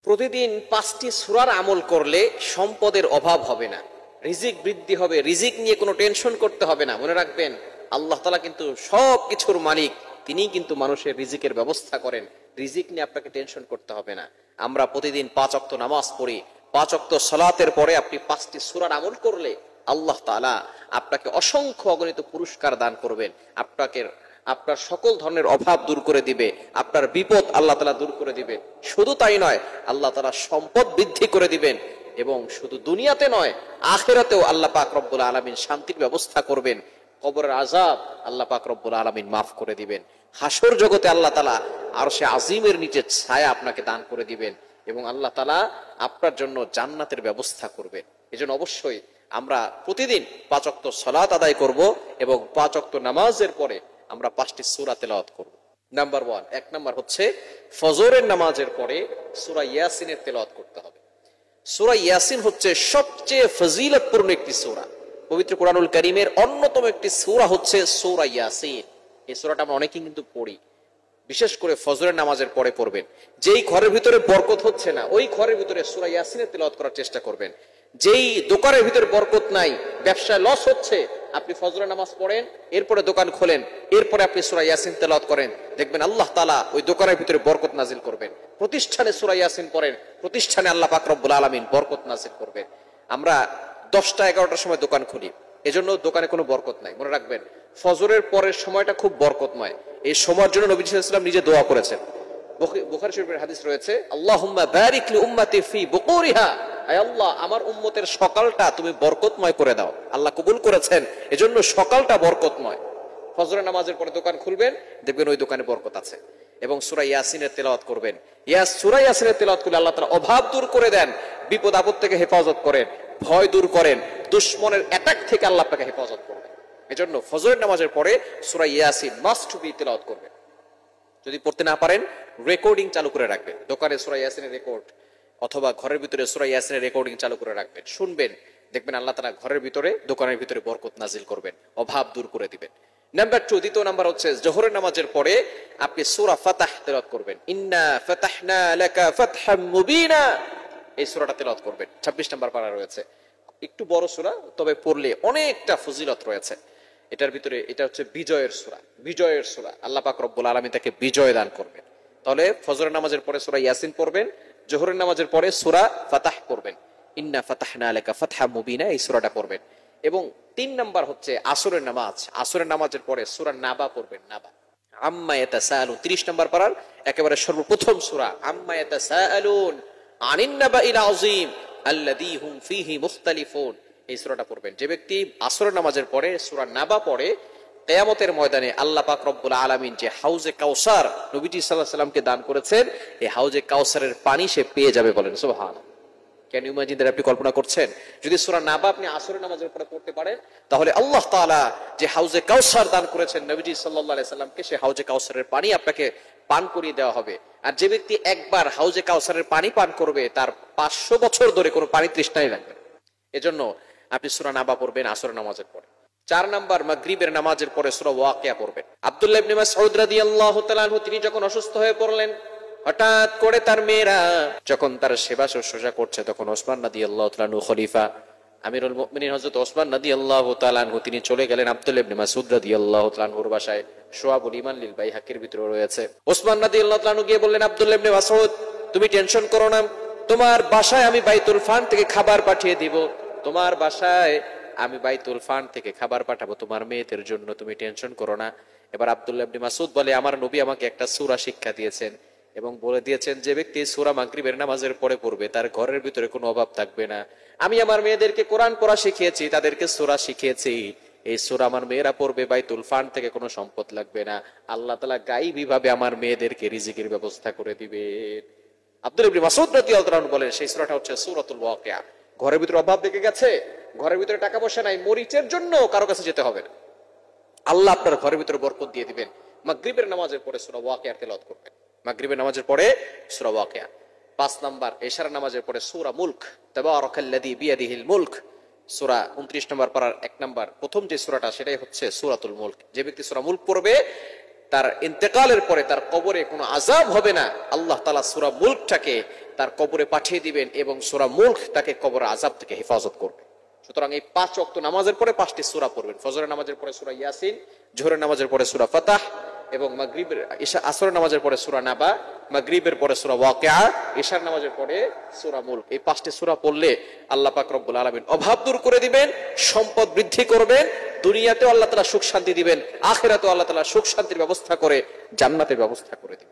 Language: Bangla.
প্রতিদিন 5টি সূরার আমল করলে সম্পদের অভাব হবে না, রিজিক বৃদ্ধি হবে, রিজিক নিয়ে কোনো টেনশন করতে হবে না। মনে রাখবেন, আল্লাহ তাআলা কিন্তু সব কিছুর মালিক, তিনিই কিন্তু মানুষের রিজিকের ব্যবস্থা করেন। রিজিক নিয়ে আপনাকে টেনশন করতে হবে না। আমরা প্রতিদিন 5 ওয়াক্ত নামাজ পড়ি, 5 ওয়াক্ত সালাতের পরে আপনি 5টি সূরার আমল করলে আল্লাহ তাআলা আপনাকে অসংখ্য অগণিত পুরস্কার দান করবেন। আপনার সকল ধরনের অভাব দূর করে দিবে, আপনার বিপদ আল্লাহ তাআলা দূর করে দিবেন। শুধু তাই নয়, আল্লাহ তাআলা সম্পদ বৃদ্ধি করে দিবেন এবং শুধু দুনিয়াতে নয়, আখিরাতেও আল্লাহ পাক রব্বুল আলামিন শান্তির ব্যবস্থা করবেন। কবরের আযাব আল্লাহ পাক রব্বুল আলামিন মাফ করে দিবেন। হাসর জগতে আল্লাহ তাআলা আরশে আজিমের নিচে ছায়া আপনাকে দান করে দিবেন এবং আল্লাহ তাআলা আপনার জন্য জান্নাতের ব্যবস্থা করবেন। এজন্য অবশ্যই আমরা প্রতিদিন 5 ওয়াক্ত সালাত আদায় করব এবং 5 ওয়াক্ত নামাজের পরে আমরা 5টি সূরা তেলাওয়াত করব। নাম্বার 1, 1 নাম্বার হচ্ছে ফজরের নামাজের পরে সূরা ইয়াসিনের তেলাওয়াত করতে হবে। সূরা ইয়াসিন হচ্ছে সবচেয়ে ফজিলতপূর্ণ একটি সূরা। পবিত্র কোরআনুল কারীমের অন্যতম একটি সূরা হচ্ছে সূরা ইয়াসিন। এই সূরাটা আমরা অনেকেই কিন্তু পড়ি, বিশেষ করে ফজরের নামাজের পরে পড়বেন। যেই ঘরের ভিতরে বরকত হচ্ছে না, ওই ঘরের ভিতরে সূরা ইয়াসিনের তেলাওয়াত করার চেষ্টা করবেন। যেই দোকানের ভিতরে বরকত নাই, ব্যবসায় লস হচ্ছে, আপনি ফজরের নামাজ পড়েন, এরপরে দোকান খোলেন, এরপরে আপনি সূরা ইয়াসিন তেলাওয়াত করেন, দেখবেন আল্লাহ তাআলা ওই দোকানের ভিতরে বরকত নাজিল করবেন। প্রতিষ্ঠানে সূরা ইয়াসিন পড়েন, প্রতিষ্ঠানে আল্লাহ পাক রব্বুল আলামিন বরকত নাজিল করবেন। আমরা 10টা 11টার সময় দোকান খুলি, এজন্য দোকানে কোনো বরকত নাই। মনে রাখবেন, ফজরের পরের সময়টা খুব বরকতময়। এই সময়ের জন্য নবী সাল্লাল্লাহু আলাইহি ওয়াসাল্লাম নিজে দোয়া করেছেন। বুখারী শরীফের হাদিস রয়েছে, আল্লাহুম্মা বারিক লি উম্মতি ফি বুকুরিহা, আয় আল্লাহ আমার উম্মতের সকালটা তুমি বরকতময় করে দাও। আল্লাহ কবুল করেছেন, এজন্য সকালটা বরকতময়। ফজরের নামাজের পরে দোকান খুলবেন, দেখবেন ওই দোকানে বরকত আছে। এবং সূরা ইয়াসিনের তেলাওয়াত করবেন। সূরা ইয়াসিনের তেলাওয়াত করলে আল্লাহ তাআলা অভাব দূর করে দেন, বিপদ আপদ থেকে হেফাজত করেন, ভয় দূর করেন, দুশমনের অ্যাটাক থেকে আল্লাহ আপনাকে হেফাজত করবেন। এজন্য ফজরের নামাজের পরে সূরা ইয়াসিন মাস্ট বি তেলাওয়াত করবেন। যদি পড়তে না পারেন, রেকর্ডিং চালু করে রাখবেন। দোকানে সূরা ইয়াসিনের রেকর্ড অথবা ঘরের ভিতরে সূরা ইয়াসিনের রেকর্ডিং চালু করে রাখবেন, শুনবেন, দেখবেন আল্লাহ তাআলা ঘরের ভিতরে, দোকানের ভিতরে বরকত নাজিল করবেন, অভাব দূর করে দিবেন। নাম্বার 2, দ্বিতীয় নাম্বার হচ্ছে জোহরের নামাজের পরে আপনি সূরা ফাতাহ তেলাওয়াত করবেন। ইন্না ফাতাহনা লাকা ফাতহাম মুবিনা, এই সূরাটা তেলাওয়াত করবেন। 26 নাম্বার পারা রয়েছে, একটু বড় সূরা, তবে পড়লে অনেকটা ফজিলত রয়েছে এটার ভিতরে। এটা হচ্ছে বিজয়ের সূরা, বিজয়ের সূরা। আল্লাহ পাক রব্বুল আলামিন তাকে বিজয় দান করবেন। তাহলে ফজরের নামাজের পরে সূরা ইয়াসিন পড়বেন, জোহরের নামাজের পরে সূরা ফাতাহ পড়বেন। ইন্না ফাতাহনা লাকা ফাতহাম মুবিনা, এই সূরাটা পড়বেন। এবং 3 নাম্বার হচ্ছে আসরের নামাজ। আসরের নামাজের পরে সূরা নাবা পড়বেন। নাবা, আম্মা ইয়াতাসাআলুন, 30 নাম্বার পারার একেবারে সর্বপ্রথম সূরা, আম্মা ইয়াতাসাআলুন আনিন নাবাইল আযীম আল্লাযী হুম ফীহি মুখতালিফুন, এই সূরাটা পড়বেন। যে ব্যক্তি আসরের নামাজের পরে সূরা নাবা পড়ে, কিয়ামতের ময়দানে আল্লাহ পাক রব্বুল আলামিন যে হাউজে কাউসার নবীজি সাল্লাল্লাহু আলাইহি সাল্লামকে দান করেছেন, এই হাউজে কাউসারের পানি সে পেয়ে যাবে। বলেন সুবহানাল্লাহ। Can you imagine that? আপনি কল্পনা করছেন, যদি সূরা নাবা আপনি আসরের নামাজের পরে পড়তে পারেন, তাহলে আল্লাহ তাআলা যে হাউজে কাউসার দান করেছেন নবীজি সাল্লাল্লাহু আলাইহি সাল্লামকে, সেই হাউজে কাউসারের পানি আপনাকে পান করিয়ে দেওয়া হবে। আর যে ব্যক্তি একবার হাউজে কাউসারের পানি পান করবে, তার 500 বছর ধরে কোনো পানি তৃষ্ণাই লাগবে না। এজন্য আপনি সূরা নাবা পড়বেন আসরের নামাজের পরে। 4 নাম্বার, মাগরিবের নামাজের পরে সূরা ওয়াকিয়া পড়বেন। আব্দুল্লাহ ইবনে মাসউদ রাদিয়াল্লাহু তাআলা আনহু, তিনি যখন অসুস্থ হয়ে পড়লেন, হঠাৎ করে তার মেয়েরা যখন তার সেবা শুশ্রূষা করছে, তখন ওসমান রাদিয়াল্লাহু তাআলা আনহু খলিফা আমিরুল মুমিনিন হযরত ওসমান রাদিয়াল্লাহু তাআলা আনহু, তিনি চলে গেলেন আব্দুল্লাহ ইবনে মাসউদ রাদিয়াল্লাহু তাআলা আনহুর বাসায়। শুআবুল ঈমান লিল বাইহাকির ভিতরে রয়েছে। ওসমান রাদিয়াল্লাহু তাআলা আনহু গিয়ে বললেন, আব্দুল্লাহ ইবনে মাসউদ, তুমি টেনশন করো না, তোমার বাসায় আমি বাইতুল ফান থেকে খাবার পাঠিয়ে দিব। তোমার বাসায় আমি বাইতুল ফান থেকে খাবার পাঠাবো তোমার মেয়েদের জন্য, তুমি টেনশন করো না। এবার আব্দুল্লাহ ইবনে মাসউদ বলে, আমার নবী আমাকে একটা সূরা শিক্ষা দিয়েছেন এবং বলে দিয়েছেন, যে ব্যক্তি সূরা মাগরিবের নামাজের পরে পড়বে, তার ঘরের ভিতরে কোনো অভাব থাকবে না। আমি আমার মেয়েদেরকে কোরআন পড়া শিখিয়েছি, তাদেরকে সূরা শিখিয়েছি, এই সূরা আমার মেয়েরা পড়বে, বাইতুল ফান থেকে কোনো সম্পদ লাগবে না। আল্লাহ তাআলা গায়বী ভাবে আমার মেয়েদেরকে রিজিকের ব্যবস্থা করে দিবেন। আব্দুল্লাহ ইবনে মাসউদ রাদিয়াল্লাহু তাআলা বলেন, সেই সূরাটা হচ্ছে সূরাতুল ওয়াকিয়া। ঘরের ভিতরে অভাব দেখে গেছে, ঘরের ভিতরে টাকা পয়সা নাই, মরিচের জন্য কারো কাছে যেতে হবে না, আল্লাহ আপনার ঘরের ভিতরে বরকত দিয়ে দিবেন। মাগরিবের নামাজের পরে সূরা ওয়াকিয়ার তেলাওয়াত করবেন। মাগরিবের নামাজের পরে সূরা ওয়াকিয়া। 5 নাম্বার, এশার নামাজের পরে সূরা মুলক, তাবারাকাল্লাযী বিয়াদিহিল মুলক, সূরা 29 নম্বর পারার 1 নাম্বার প্রথম যে সূরাটা, সেটাই হচ্ছে সূরাতুল মুলক। যে ব্যক্তি সূরা মুলক পড়বে, তার ইন্তেকালের পরে তার কবরে কোনো আযাব হবে না। আল্লাহ তাআলা সূরা মুলকটাকে তার কবরে পাঠিয়ে দিবেন এবং সূরা মুলক তাকে কবরের আযাব থেকে হেফাজত করবে। সুতরাং এই 5 ওয়াক্ত নামাজের পরে 5টি সূরা পড়বেন। ফজরের নামাজের পরে সূরা ইয়াসিন, জোহরের নামাজের পরে সূরা ফাতাহ এবং মাগরিবের আসরের নামাজের পরে সূরা নাবা, মাগরিবের পরে সূরা ওয়াকিয়া, ইশার নামাজের পরে সূরা মুলক। এই 5টি সূরা পড়লে আল্লাহ পাক রব্বুল আলামিন অভাব দূর করে দিবেন, সম্পদ বৃদ্ধি করবেন, দুনিয়াতেও আল্লাহ তাআলা সুখ শান্তি দিবেন, আখিরাতেও আল্লাহ তাআলা সুখ শান্তির ব্যবস্থা করে জান্নাতের ব্যবস্থা করে দিবেন।